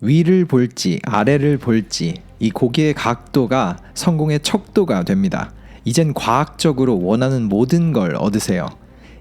위를 볼지 아래를 볼지 이 고개의 각도가 성공의 척도가 됩니다. 이젠 과학적으로 원하는 모든 걸 얻으세요.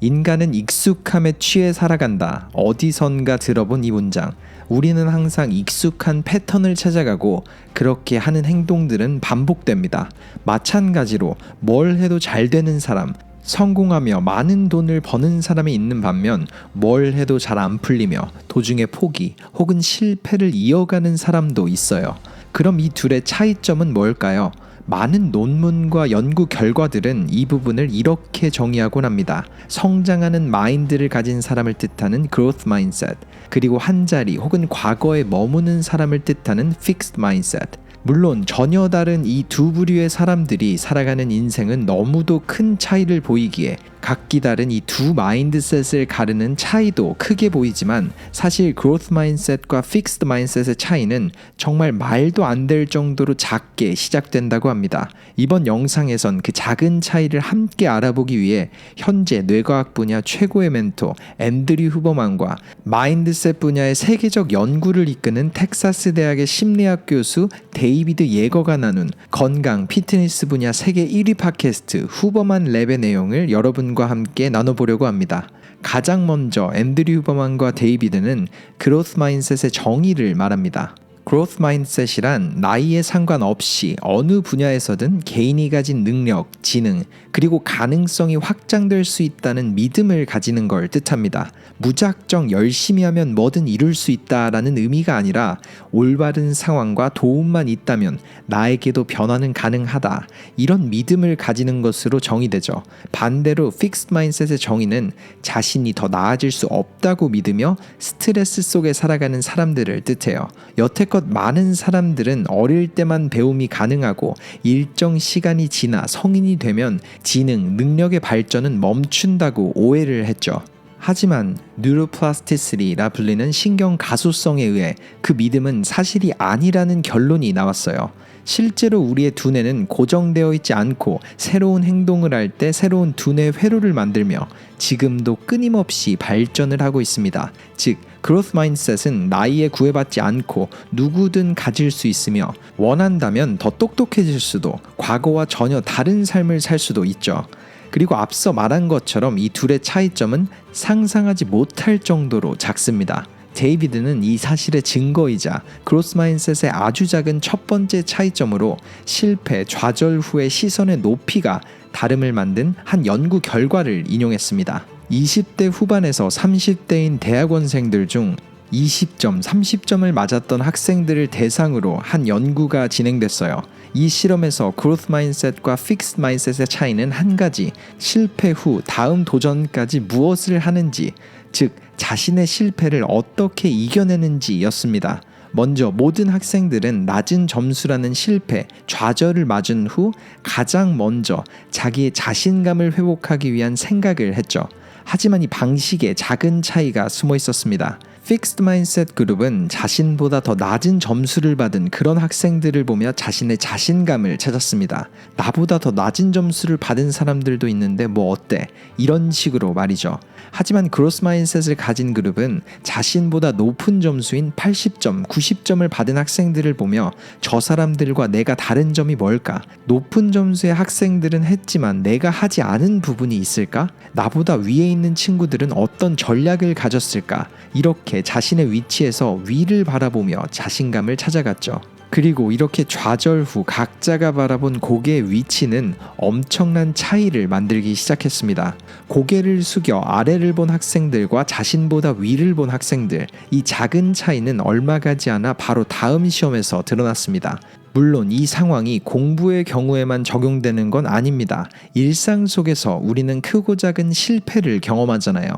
인간은 익숙함에 취해 살아간다. 어디선가 들어본 이 문장. 우리는 항상 익숙한 패턴을 찾아가고 그렇게 하는 행동들은 반복됩니다. 마찬가지로 뭘 해도 잘 되는 사람, 성공하며 많은 돈을 버는 사람이 있는 반면 뭘 해도 잘 안 풀리며 도중에 포기 혹은 실패를 이어가는 사람도 있어요. 그럼 이 둘의 차이점은 뭘까요? 많은 논문과 연구 결과들은 이 부분을 이렇게 정의하곤 합니다. 성장하는 마인드를 가진 사람을 뜻하는 growth mindset, 그리고 한자리 혹은 과거에 머무는 사람을 뜻하는 fixed mindset. 물론 전혀 다른 이 두 부류의 사람들이 살아가는 인생은 너무도 큰 차이를 보이기에 각기 다른 이 두 마인드셋을 가르는 차이도 크게 보이지만 사실 growth mindset과 fixed mindset의 차이는 정말 말도 안 될 정도로 작게 시작된다고 합니다. 이번 영상에선 그 작은 차이를 함께 알아보기 위해 현재 뇌과학 분야 최고의 멘토 앤드류 후버만과 마인드셋 분야의 세계적 연구를 이끄는 텍사스 대학의 심리학 교수 데이비드 예거가 나눈 건강 피트니스 분야 세계 1위 팟캐스트 후버만 랩의 내용을 여러분과 함께 나눠보려고 합니다. 가장 먼저 앤드류 후버만과 데이비드는 그로스 마인셋의 정의를 말합니다. 그로스 마인셋이란 나이에 상관없이 어느 분야에서든 개인이 가진 능력, 지능, 그리고 가능성이 확장될 수 있다는 믿음을 가지는 걸 뜻합니다. 무작정 열심히 하면 뭐든 이룰 수 있다라는 의미가 아니라 올바른 상황과 도움만 있다면 나에게도 변화는 가능하다. 이런 믿음을 가지는 것으로 정의되죠. 반대로 픽스드 마인셋의 정의는 자신이 더 나아질 수 없다고 믿으며 스트레스 속에 살아가는 사람들을 뜻해요. 여태껏 많은 사람들은 어릴 때만 배움이 가능하고 일정 시간이 지나 성인이 되면 지능, 능력의 발전은 멈춘다고 오해를 했죠. 하지만 뉴로플라스티시티라 불리는 신경 가소성에 의해 그 믿음은 사실이 아니라는 결론이 나왔어요. 실제로 우리의 두뇌는 고정되어 있지 않고 새로운 행동을 할 때 새로운 두뇌 회로를 만들며 지금도 끊임없이 발전을 하고 있습니다. 즉, 그로스 마인드셋은 나이에 구애받지 않고 누구든 가질 수 있으며 원한다면 더 똑똑해질 수도, 과거와 전혀 다른 삶을 살 수도 있죠. 그리고 앞서 말한 것처럼 이 둘의 차이점은 상상하지 못할 정도로 작습니다. 데이비드는 이 사실의 증거이자 그로스 마인셋의 아주 작은 첫 번째 차이점으로 실패, 좌절 후의 시선의 높이가 다름을 만든 한 연구 결과를 인용했습니다. 20대 후반에서 30대인 대학원생들 중 20점, 30점을 맞았던 학생들을 대상으로 한 연구가 진행됐어요. 이 실험에서 그로스 마인셋과 픽스드 마인셋의 차이는 한 가지, 실패 후 다음 도전까지 무엇을 하는지, 즉 자신의 실패를 어떻게 이겨내는지였습니다. 먼저 모든 학생들은 낮은 점수라는 실패, 좌절을 맞은 후 가장 먼저 자기의 자신감을 회복하기 위한 생각을 했죠. 하지만 이 방식에 작은 차이가 숨어 있었습니다. 픽스드 마인셋 그룹은 자신보다 더 낮은 점수를 받은 그런 학생들을 보며 자신의 자신감을 찾았습니다. 나보다 더 낮은 점수를 받은 사람들도 있는데 뭐 어때? 이런 식으로 말이죠. 하지만 그로스 마인셋을 가진 그룹은 자신보다 높은 점수인 80점, 90점을 받은 학생들을 보며 저 사람들과 내가 다른 점이 뭘까? 높은 점수의 학생들은 했지만 내가 하지 않은 부분이 있을까? 나보다 위에 있는 친구들은 어떤 전략을 가졌을까? 이렇게 자신의 위치에서 위를 바라보며 자신감을 찾아갔죠. 그리고 이렇게 좌절 후 각자가 바라본 고개의 위치는 엄청난 차이를 만들기 시작했습니다. 고개를 숙여 아래를 본 학생들과 자신보다 위를 본 학생들, 이 작은 차이는 얼마 가지 않아 바로 다음 시험에서 드러났습니다. 물론 이 상황이 공부의 경우에만 적용되는 건 아닙니다. 일상 속에서 우리는 크고 작은 실패를 경험하잖아요.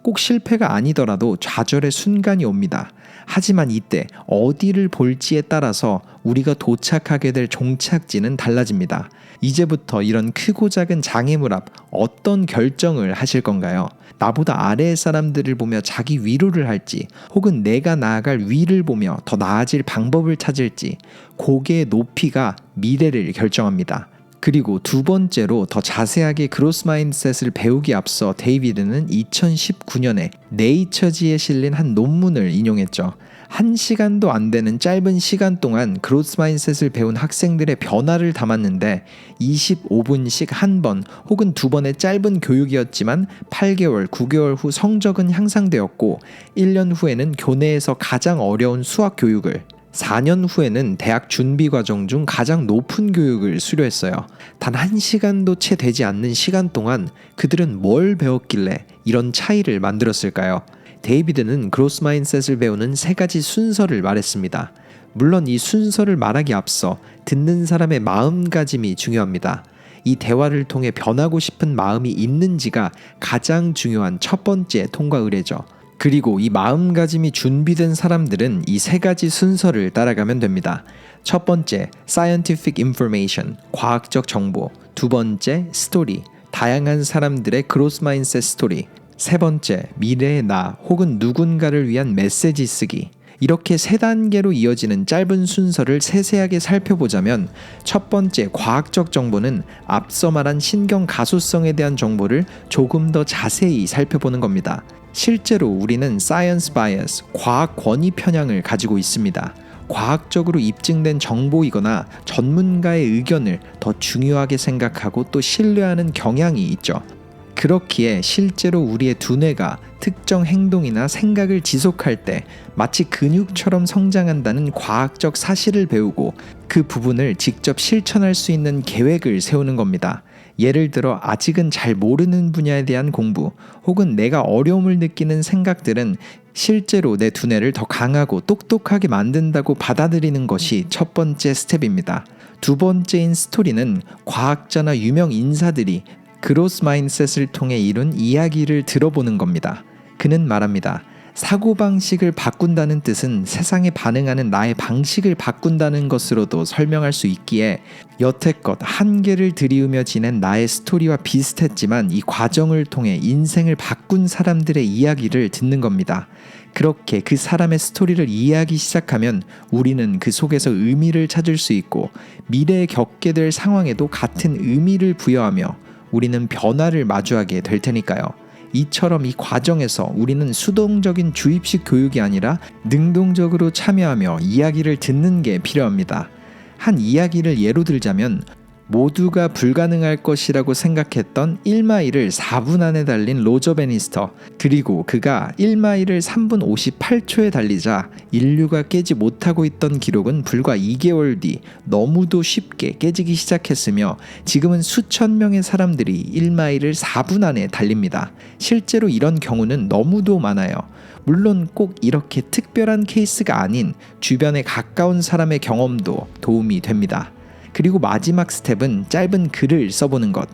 꼭 실패가 아니더라도 좌절의 순간이 옵니다. 하지만 이때 어디를 볼지에 따라서 우리가 도착하게 될 종착지는 달라집니다. 이제부터 이런 크고 작은 장애물 앞 어떤 결정을 하실 건가요? 나보다 아래의 사람들을 보며 자기 위로를 할지, 혹은 내가 나아갈 위를 보며 더 나아질 방법을 찾을지, 고개의 높이가 미래를 결정합니다. 그리고 두 번째로 더 자세하게 그로스 마인드셋을 배우기 앞서 데이비드는 2019년에 네이처지에 실린 한 논문을 인용했죠. 1시간도 안 되는 짧은 시간 동안 그로스 마인셋을 배운 학생들의 변화를 담았는데 25분씩 한 번 혹은 두 번의 짧은 교육이었지만 8개월, 9개월 후 성적은 향상되었고 1년 후에는 교내에서 가장 어려운 수학 교육을 4년 후에는 대학 준비 과정 중 가장 높은 교육을 수료했어요. 단 1시간도 채 되지 않는 시간 동안 그들은 뭘 배웠길래 이런 차이를 만들었을까요? 데이비드는 그로스 마인셋을 배우는 3가지 순서를 말했습니다. 물론 이 순서를 말하기 앞서 듣는 사람의 마음가짐이 중요합니다. 이 대화를 통해 변하고 싶은 마음이 있는지가 가장 중요한 첫 번째 통과 의례죠. 그리고 이 마음가짐이 준비된 사람들은 이 3가지 순서를 따라가면 됩니다. 첫 번째, scientific information, 과학적 정보. 두 번째, 스토리, 다양한 사람들의 그로스 마인셋 스토리. 세 번째, 미래의 나 혹은 누군가를 위한 메시지 쓰기. 이렇게 3단계로 이어지는 짧은 순서를 세세하게 살펴보자면 첫 번째 과학적 정보는 앞서 말한 신경 가소성에 대한 정보를 조금 더 자세히 살펴보는 겁니다. 실제로 우리는 science bias, 과학 권위 편향을 가지고 있습니다. 과학적으로 입증된 정보이거나 전문가의 의견을 더 중요하게 생각하고 또 신뢰하는 경향이 있죠. 그렇기에 실제로 우리의 두뇌가 특정 행동이나 생각을 지속할 때 마치 근육처럼 성장한다는 과학적 사실을 배우고 그 부분을 직접 실천할 수 있는 계획을 세우는 겁니다. 예를 들어 아직은 잘 모르는 분야에 대한 공부 혹은 내가 어려움을 느끼는 생각들은 실제로 내 두뇌를 더 강하고 똑똑하게 만든다고 받아들이는 것이 첫 번째 스텝입니다. 두 번째인 스토리는 과학자나 유명 인사들이 그로스 마인셋을 통해 이룬 이야기를 들어보는 겁니다. 그는 말합니다. 사고방식을 바꾼다는 뜻은 세상에 반응하는 나의 방식을 바꾼다는 것으로도 설명할 수 있기에 여태껏 한계를 들이우며 지낸 나의 스토리와 비슷했지만 이 과정을 통해 인생을 바꾼 사람들의 이야기를 듣는 겁니다. 그렇게 그 사람의 스토리를 이해하기 시작하면 우리는 그 속에서 의미를 찾을 수 있고 미래에 겪게 될 상황에도 같은 의미를 부여하며 우리는 변화를 마주하게 될 테니까요. 이처럼 이 과정에서 우리는 수동적인 주입식 교육이 아니라 능동적으로 참여하며 이야기를 듣는 게 필요합니다. 한 이야기를 예로 들자면 모두가 불가능할 것이라고 생각했던 1마일을 4분 안에 달린 로저 베니스터, 그리고 그가 1마일을 3분 58초에 달리자 인류가 깨지 못하고 있던 기록은 불과 2개월 뒤 너무도 쉽게 깨지기 시작했으며 지금은 수천 명의 사람들이 1마일을 4분 안에 달립니다. 실제로 이런 경우는 너무도 많아요. 물론 꼭 이렇게 특별한 케이스가 아닌 주변에 가까운 사람의 경험도 도움이 됩니다. 그리고 마지막 스텝은 짧은 글을 써보는 것.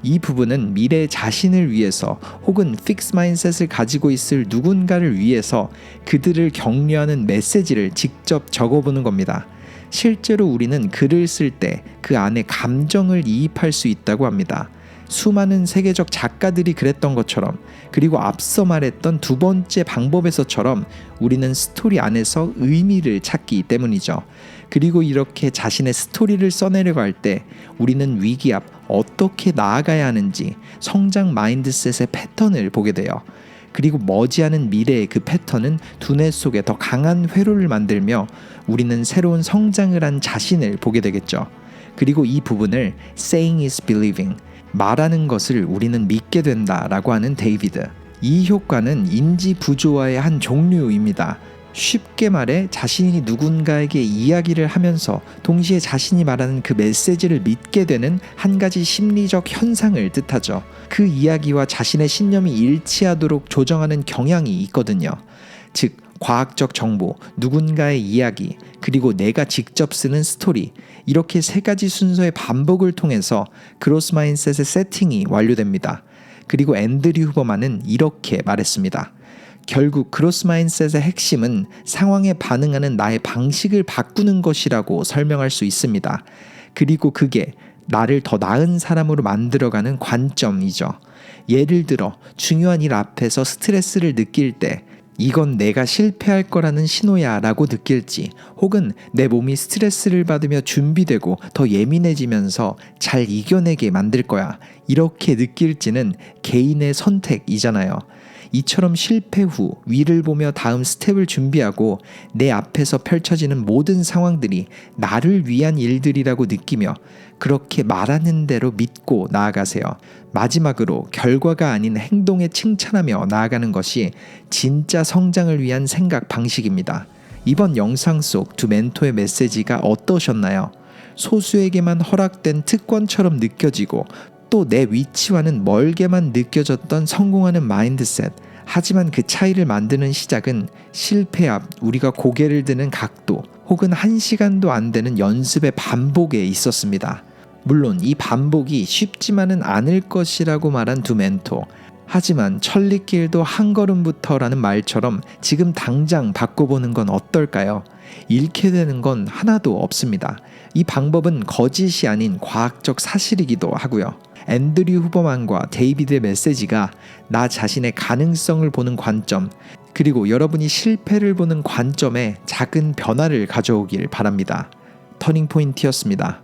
이 부분은 미래 자신을 위해서 혹은 픽스 마인셋을 가지고 있을 누군가를 위해서 그들을 격려하는 메시지를 직접 적어보는 겁니다. 실제로 우리는 글을 쓸 때 그 안에 감정을 이입할 수 있다고 합니다. 수많은 세계적 작가들이 그랬던 것처럼, 그리고 앞서 말했던 두 번째 방법에서처럼 우리는 스토리 안에서 의미를 찾기 때문이죠. 그리고 이렇게 자신의 스토리를 써내려고 할 때 우리는 위기 앞 어떻게 나아가야 하는지 성장 마인드셋의 패턴을 보게 돼요. 그리고 머지않은 미래의 그 패턴은 두뇌 속에 더 강한 회로를 만들며 우리는 새로운 성장을 한 자신을 보게 되겠죠. 그리고 이 부분을 saying is believing, 말하는 것을 우리는 믿게 된다라고 하는 데이비드. 이 효과는 인지 부조화의 한 종류입니다. 쉽게 말해 자신이 누군가에게 이야기를 하면서 동시에 자신이 말하는 그 메시지를 믿게 되는 한 가지 심리적 현상을 뜻하죠. 그 이야기와 자신의 신념이 일치하도록 조정하는 경향이 있거든요. 즉 과학적 정보, 누군가의 이야기, 그리고 내가 직접 쓰는 스토리, 이렇게 3가지 순서의 반복을 통해서 그로스 마인셋의 세팅이 완료됩니다. 그리고 앤드류 후버만은 이렇게 말했습니다. 결국 그로스 마인셋의 핵심은 상황에 반응하는 나의 방식을 바꾸는 것이라고 설명할 수 있습니다. 그리고 그게 나를 더 나은 사람으로 만들어가는 관점이죠. 예를 들어 중요한 일 앞에서 스트레스를 느낄 때 이건 내가 실패할 거라는 신호야 라고 느낄지, 혹은 내 몸이 스트레스를 받으며 준비되고 더 예민해지면서 잘 이겨내게 만들 거야 이렇게 느낄지는 개인의 선택이잖아요. 이처럼 실패 후 위를 보며 다음 스텝을 준비하고 내 앞에서 펼쳐지는 모든 상황들이 나를 위한 일들이라고 느끼며 그렇게 말하는 대로 믿고 나아가세요. 마지막으로 결과가 아닌 행동에 칭찬하며 나아가는 것이 진짜 성장을 위한 생각 방식입니다. 이번 영상 속 두 멘토의 메시지가 어떠셨나요? 소수에게만 허락된 특권처럼 느껴지고 또 내 위치와는 멀게만 느껴졌던 성공하는 마인드셋. 하지만 그 차이를 만드는 시작은 실패 앞 우리가 고개를 드는 각도 혹은 1시간도 안 되는 연습의 반복에 있었습니다. 물론 이 반복이 쉽지만은 않을 것이라고 말한 두 멘토. 하지만 천리길도 한 걸음부터라는 말처럼 지금 당장 바꿔보는 건 어떨까요? 잃게 되는 건 하나도 없습니다. 이 방법은 거짓이 아닌 과학적 사실이기도 하고요. 앤드류 후버만과 데이비드의 메시지가 나 자신의 가능성을 보는 관점, 그리고 여러분이 실패를 보는 관점에 작은 변화를 가져오길 바랍니다. 터닝포인트였습니다.